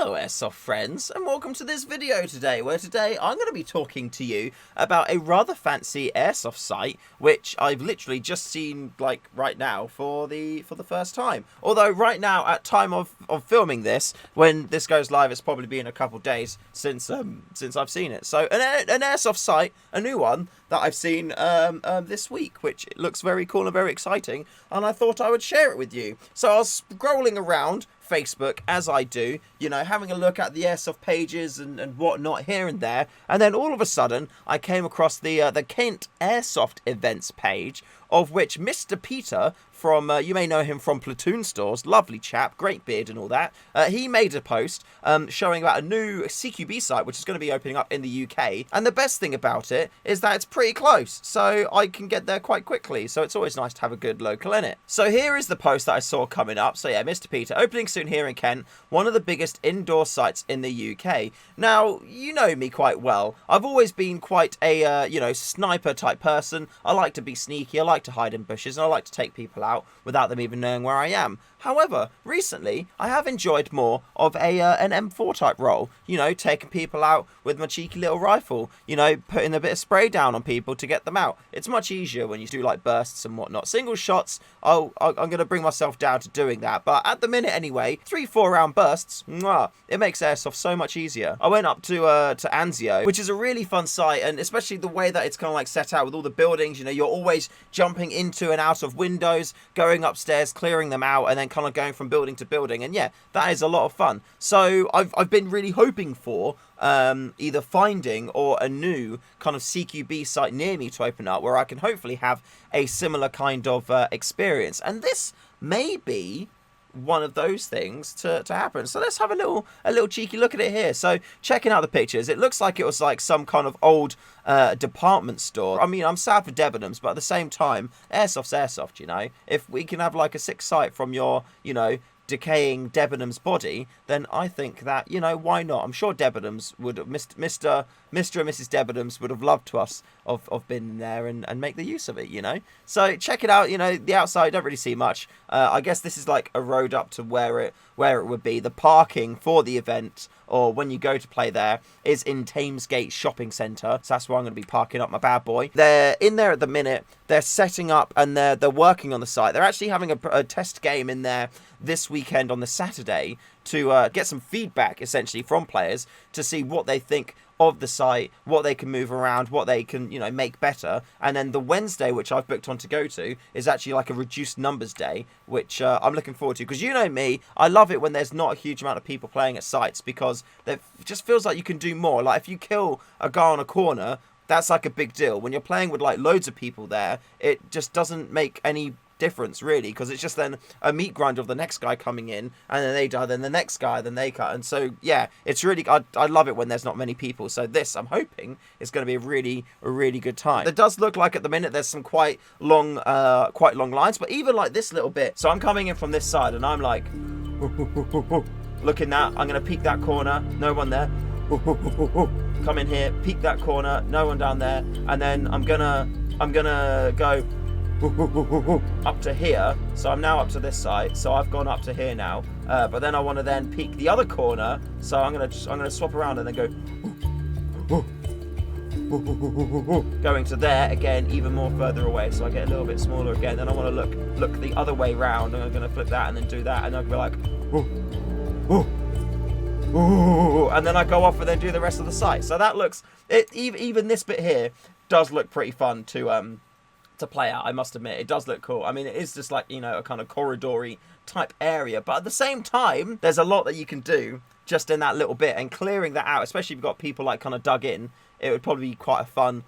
Hello Airsoft friends, and welcome to this video today, where today I'm going to be talking to you about a rather fancy Airsoft site, which I've literally just seen, like, right now for the first time. Although right now, at time of filming this, when this goes live, it's probably been a couple days since I've seen it. So an Airsoft site, a new one, that I've seen this week, which looks very cool and very exciting, and I thought I would share it with you. So I was scrolling around Facebook, as I do, you know, having a look at the Airsoft pages and whatnot here and there, and then all of a sudden I came across the CANT Airsoft events page, of which Mr. Peter from, you may know him from Platoon Stores, lovely chap, great beard and all that, he made a post showing about a new CQB site which is going to be opening up in the UK, and the best thing about it is that it's pretty close, so I can get there quite quickly, so it's always nice to have a good local in it. So here is the post that I saw coming up. So yeah, Mr. Peter, opening soon here in Kent, one of the biggest indoor sites in the UK. Now, you know me quite well. I've always been quite a, you know, sniper type person. I like to be sneaky, I like to hide in bushes, and I like to take people out without them even knowing where I am. However, recently, I have enjoyed more of an M4 type role. You know, taking people out with my cheeky little rifle. You know, putting a bit of spray down on people to get them out. It's much easier when you do like bursts and whatnot. Single shots, I'm going to bring myself down to doing that. But at the minute anyway, 3-4 round bursts, mwah, it makes Airsoft so much easier. I went up to Anzio, which is a really fun site, and especially the way that it's kind of like set out with all the buildings. You know, you're always jumping into and out of windows, going upstairs, clearing them out, and then kind of going from building to building, and yeah, that is a lot of fun. So I've been really hoping for either finding or a new kind of CQB site near me to open up, where I can hopefully have a similar kind of experience, and this may be one of those things to happen. So let's have a little cheeky look at it here. So checking out the pictures, it looks like it was like some kind of old department store. I mean, I'm sad for Debenhams, but at the same time, Airsoft's Airsoft, you know. If we can have like a sick sight from your, you know, decaying Debenhams body, then I think that, you know, why not? I'm sure Debenhams would have, Mr. and Mrs. Debenhams would have loved to us of being there and make the use of it, you know. So check it out. You know, the outside, don't really see much. I guess this is like a road up to where it would be. The parking for the event, or when you go to play there, is in Thamesgate Shopping Centre. So that's where I'm going to be parking up my bad boy. They're in there at the minute. They're setting up and they're working on the site. They're actually having a test game in there this weekend on the Saturday to get some feedback, essentially, from players to see what they think of the site, what they can move around, what they can, you know, make better. And then the Wednesday, which I've booked on to go to, is actually like a reduced numbers day, which I'm looking forward to, because you know me, I love it when there's not a huge amount of people playing at sites, because it just feels like you can do more. Like if you kill a guy on a corner, that's like a big deal. When you're playing with like loads of people there, it just doesn't make any difference really, because it's just then a meat grinder of the next guy coming in, and then they die, then the next guy, then they cut, and so yeah, it's really, I love it when there's not many people. So this, I'm hoping, is going to be a really good time. It does look like at the minute there's some quite long lines, but even like this little bit. So I'm coming in from this side, and I'm like looking that, I'm going to peek that corner, no one there. Come in here, peek that corner, no one down there, and then I'm gonna go up to here. So I'm now up to this side, so I've gone up to here now, but then I want to then peek the other corner, so I'm gonna swap around and then go going to there again, even more further away, so I get a little bit smaller again. Then I want to look the other way round, and I'm gonna flip that and then do that, and I'll be like and then I go off and then do the rest of the site. So that looks, even this bit here does look pretty fun to play out, I must admit. It does look cool. I mean, it is just like, you know, a kind of corridory type area, but at the same time, there's a lot that you can do just in that little bit, and clearing that out, especially if you've got people like kind of dug in, it would probably be quite a fun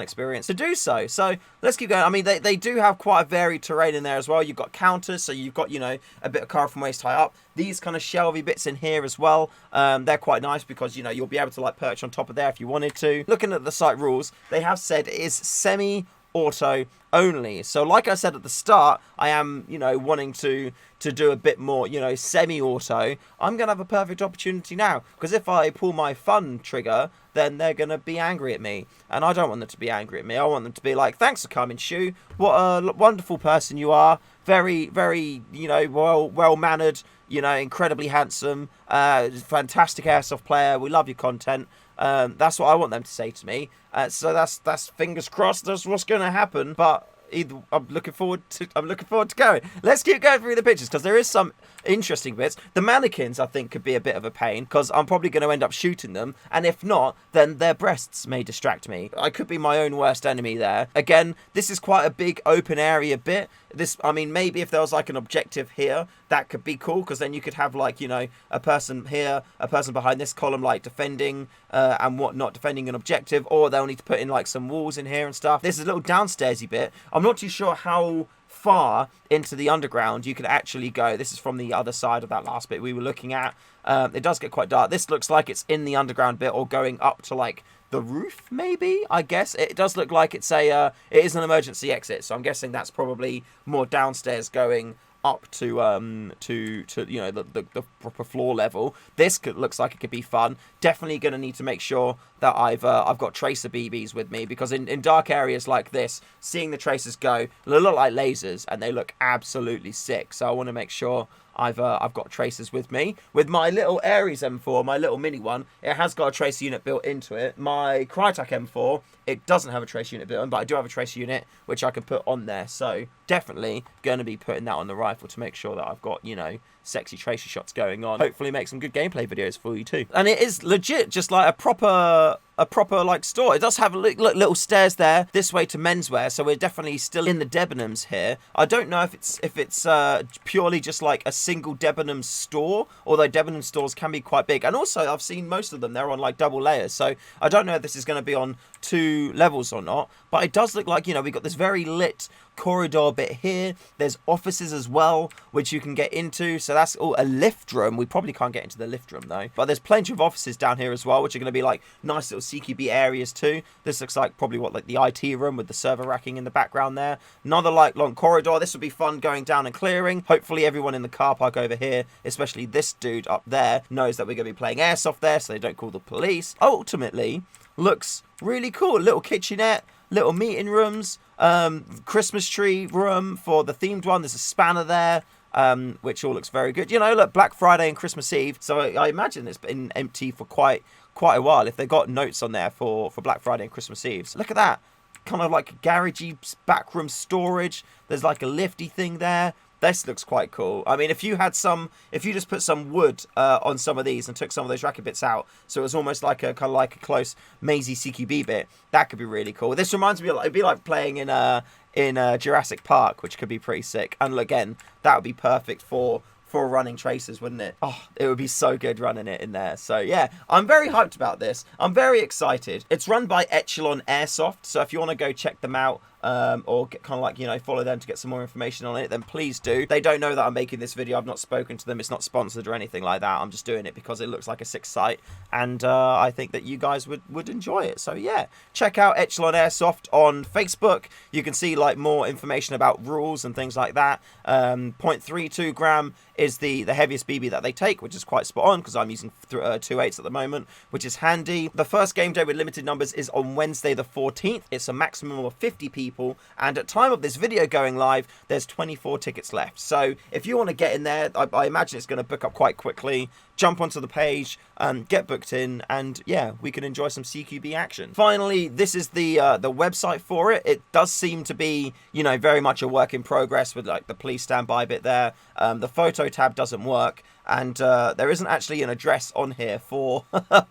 experience to do so. So let's keep going. I mean, they do have quite a varied terrain in there as well. You've got counters, so you've got, you know, a bit of cover from waist high up. These kind of shelvy bits in here as well, they're quite nice, because, you know, you'll be able to like perch on top of there if you wanted to. Looking at the site rules, they have said it is semi-auto only. So like I said at the start, I am, you know, wanting to do a bit more, you know, semi-auto. I'm going to have a perfect opportunity now, because if I pull my fun trigger, then they're going to be angry at me, and I don't want them to be angry at me. I want them to be like, thanks for coming, Shoe. What a wonderful person you are. Very, very, you know, well-mannered, you know, incredibly handsome, fantastic airsoft player. We love your content. That's what I want them to say to me. So that's fingers crossed. That's what's going to happen. But I'm looking forward to going. Let's keep going through the pictures, because there is some interesting bits. The mannequins, I think, could be a bit of a pain, because I'm probably going to end up shooting them, and if not, then their breasts may distract me. I could be my own worst enemy there. Again, this is quite a big open area bit. I mean, maybe if there was like an objective here, that could be cool, because then you could have, like, you know, a person here, a person behind this column, like, defending and whatnot, defending an objective, or they'll need to put in, like, some walls in here and stuff. This is a little downstairsy bit. I'm not too sure how far into the underground you could actually go. This is from the other side of that last bit we were looking at. It does get quite dark. This looks like it's in the underground bit, or going up to, like, the roof, maybe, I guess. It does look like it's it is an emergency exit, so I'm guessing that's probably more downstairs going up to you know, the proper floor level. This looks like it could be fun. Definitely going to need to make sure that I've got tracer BBs with me, because in dark areas like this, seeing the tracers go, they look like lasers, and they look absolutely sick. So I want to make sure I've got tracers with me. With my little Ares M4, my little mini one, it has got a tracer unit built into it. My Crytek M4, it doesn't have a tracer unit built in, but I do have a tracer unit which I can put on there. So definitely going to be putting that on the rifle to make sure that I've got, you know, sexy tracer shots going on. Hopefully make some good gameplay videos for you too. And it is legit just like a proper like store. It does have little stairs there this way to menswear, so we're definitely still in the Debenhams here. I don't know if it's purely just like a single Debenhams store, although Debenhams stores can be quite big. And also I've seen most of them, they're on like double layers, so I don't know if this is going to be on 2 levels or not, but it does look like, you know, we got this very lit corridor bit here. There's offices as well, which you can get into, so that's a lift room. We probably can't get into the lift room though, but there's plenty of offices down here as well, which are going to be like nice little CQB areas too. This looks like probably like the IT room with the server racking in the background there. Another like long corridor. This would be fun going down and clearing. Hopefully everyone in the car park over here, especially this dude up there, knows that we're going to be playing airsoft there, so they don't call the police. Ultimately looks really cool. Little kitchenette, little meeting rooms, Christmas tree room for the themed one. There's a spanner there, which all looks very good. You know, look, Black Friday and Christmas Eve, so I imagine it's been empty for quite a while if they got notes on there for Black Friday and Christmas Eve. So look at that, kind of like garagey backroom storage. There's like a lifty thing there. This looks quite cool. I mean, if you just put some wood on some of these and took some of those racket bits out, so it was almost like a kind of like a close mazy CQB bit, that could be really cool. This reminds me of, it'd be like playing in Jurassic Park, which could be pretty sick. And again, that would be perfect for running tracers, wouldn't it? Oh, it would be so good running it in there. So yeah, I'm very hyped about this. I'm very excited. It's run by Echelon Airsoft, so if you want to go check them out, or kind of like, you know, follow them to get some more information on it, then please do. They don't know that I'm making this video. I've not spoken to them. It's not sponsored or anything like that. I'm just doing it because it looks like a sick site, and I think that you guys would enjoy it. So yeah, check out Echelon Airsoft on Facebook. You can see like more information about rules and things like that. 0.32 gram is the heaviest BB that they take, which is quite spot on because I'm using 2.8s at the moment, which is handy. The first game day with limited numbers is on Wednesday the 14th. It's a maximum of 50 people, and at time of this video going live, there's 24 tickets left. So if you want to get in there, I imagine it's going to book up quite quickly. Jump onto the page, get booked in, and yeah, we can enjoy some CQB action. Finally, this is the website for it. It does seem to be, you know, very much a work in progress with like the please stand by bit there. The photo tab doesn't work, and there isn't actually an address on here for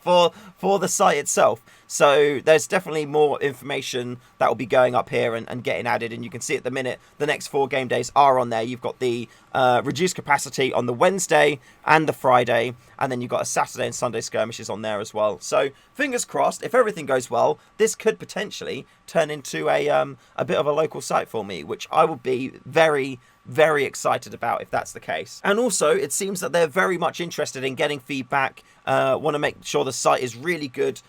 for the site itself. So there's definitely more information that will be going up here and getting added, and you can see at the minute the next 4 game days are on there. You've got the reduced capacity on the Wednesday and the Friday, and then you've got a Saturday and Sunday skirmishes on there as well. So fingers crossed, if everything goes well, this could potentially turn into a bit of a local site for me, which I would be very, very excited about if that's the case. And also, it seems that they're very much interested in getting feedback, want to make sure the site is really good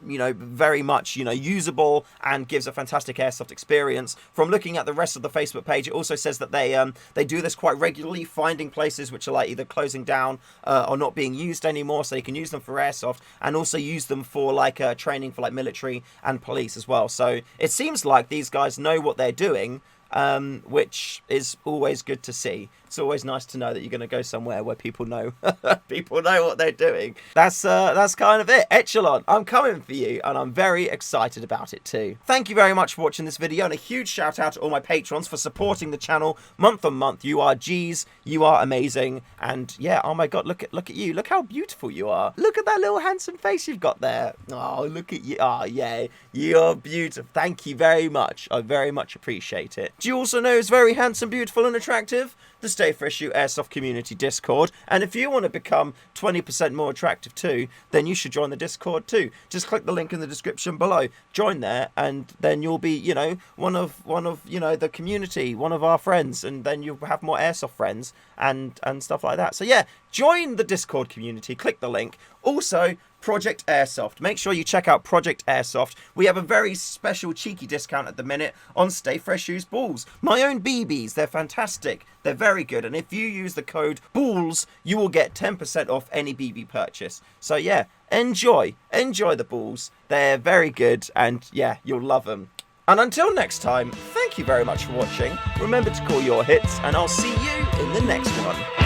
you know, very much, you know, usable and gives a fantastic airsoft experience. From looking at the rest of the Facebook page, it also says that they do this quite regularly, finding places which are like either closing down or not being used anymore, so you can use them for airsoft and also use them for like training for like military and police as well. So it seems like these guys know what they're doing, which is always good to see. It's always nice to know that you're going to go somewhere where people know people know what they're doing. That's kind of it. Echelon, I'm coming for you, and I'm very excited about it too. Thank you very much for watching this video, and a huge shout out to all my patrons for supporting the channel month on month. You are G's, you are amazing, and yeah, oh my god, look at you, look how beautiful you are. Look at that little handsome face you've got there. Oh, look at you. Oh yeah, you're beautiful. Thank you very much. I very much appreciate it. Do you also know who's very handsome, beautiful, and attractive? The StayFreshShoe Airsoft Community Discord. And if you want to become 20% more attractive too, then you should join the Discord too. Just click the link in the description below. Join there, and then you'll be, you know, one of you know, the community, one of our friends, and then you'll have more airsoft friends and stuff like that. So yeah, join the Discord community. Click the link. Also, Project Airsoft. Make sure you check out Project Airsoft. We have a very special cheeky discount at the minute on StayFreshShoe's balls. My own BBs, they're fantastic. They're very good. And if you use the code BALLS, you will get 10% off any BB purchase. So yeah, enjoy the balls. They're very good, and yeah, you'll love them. And until next time, thank you very much for watching. Remember to call your hits, and I'll see you in the next one.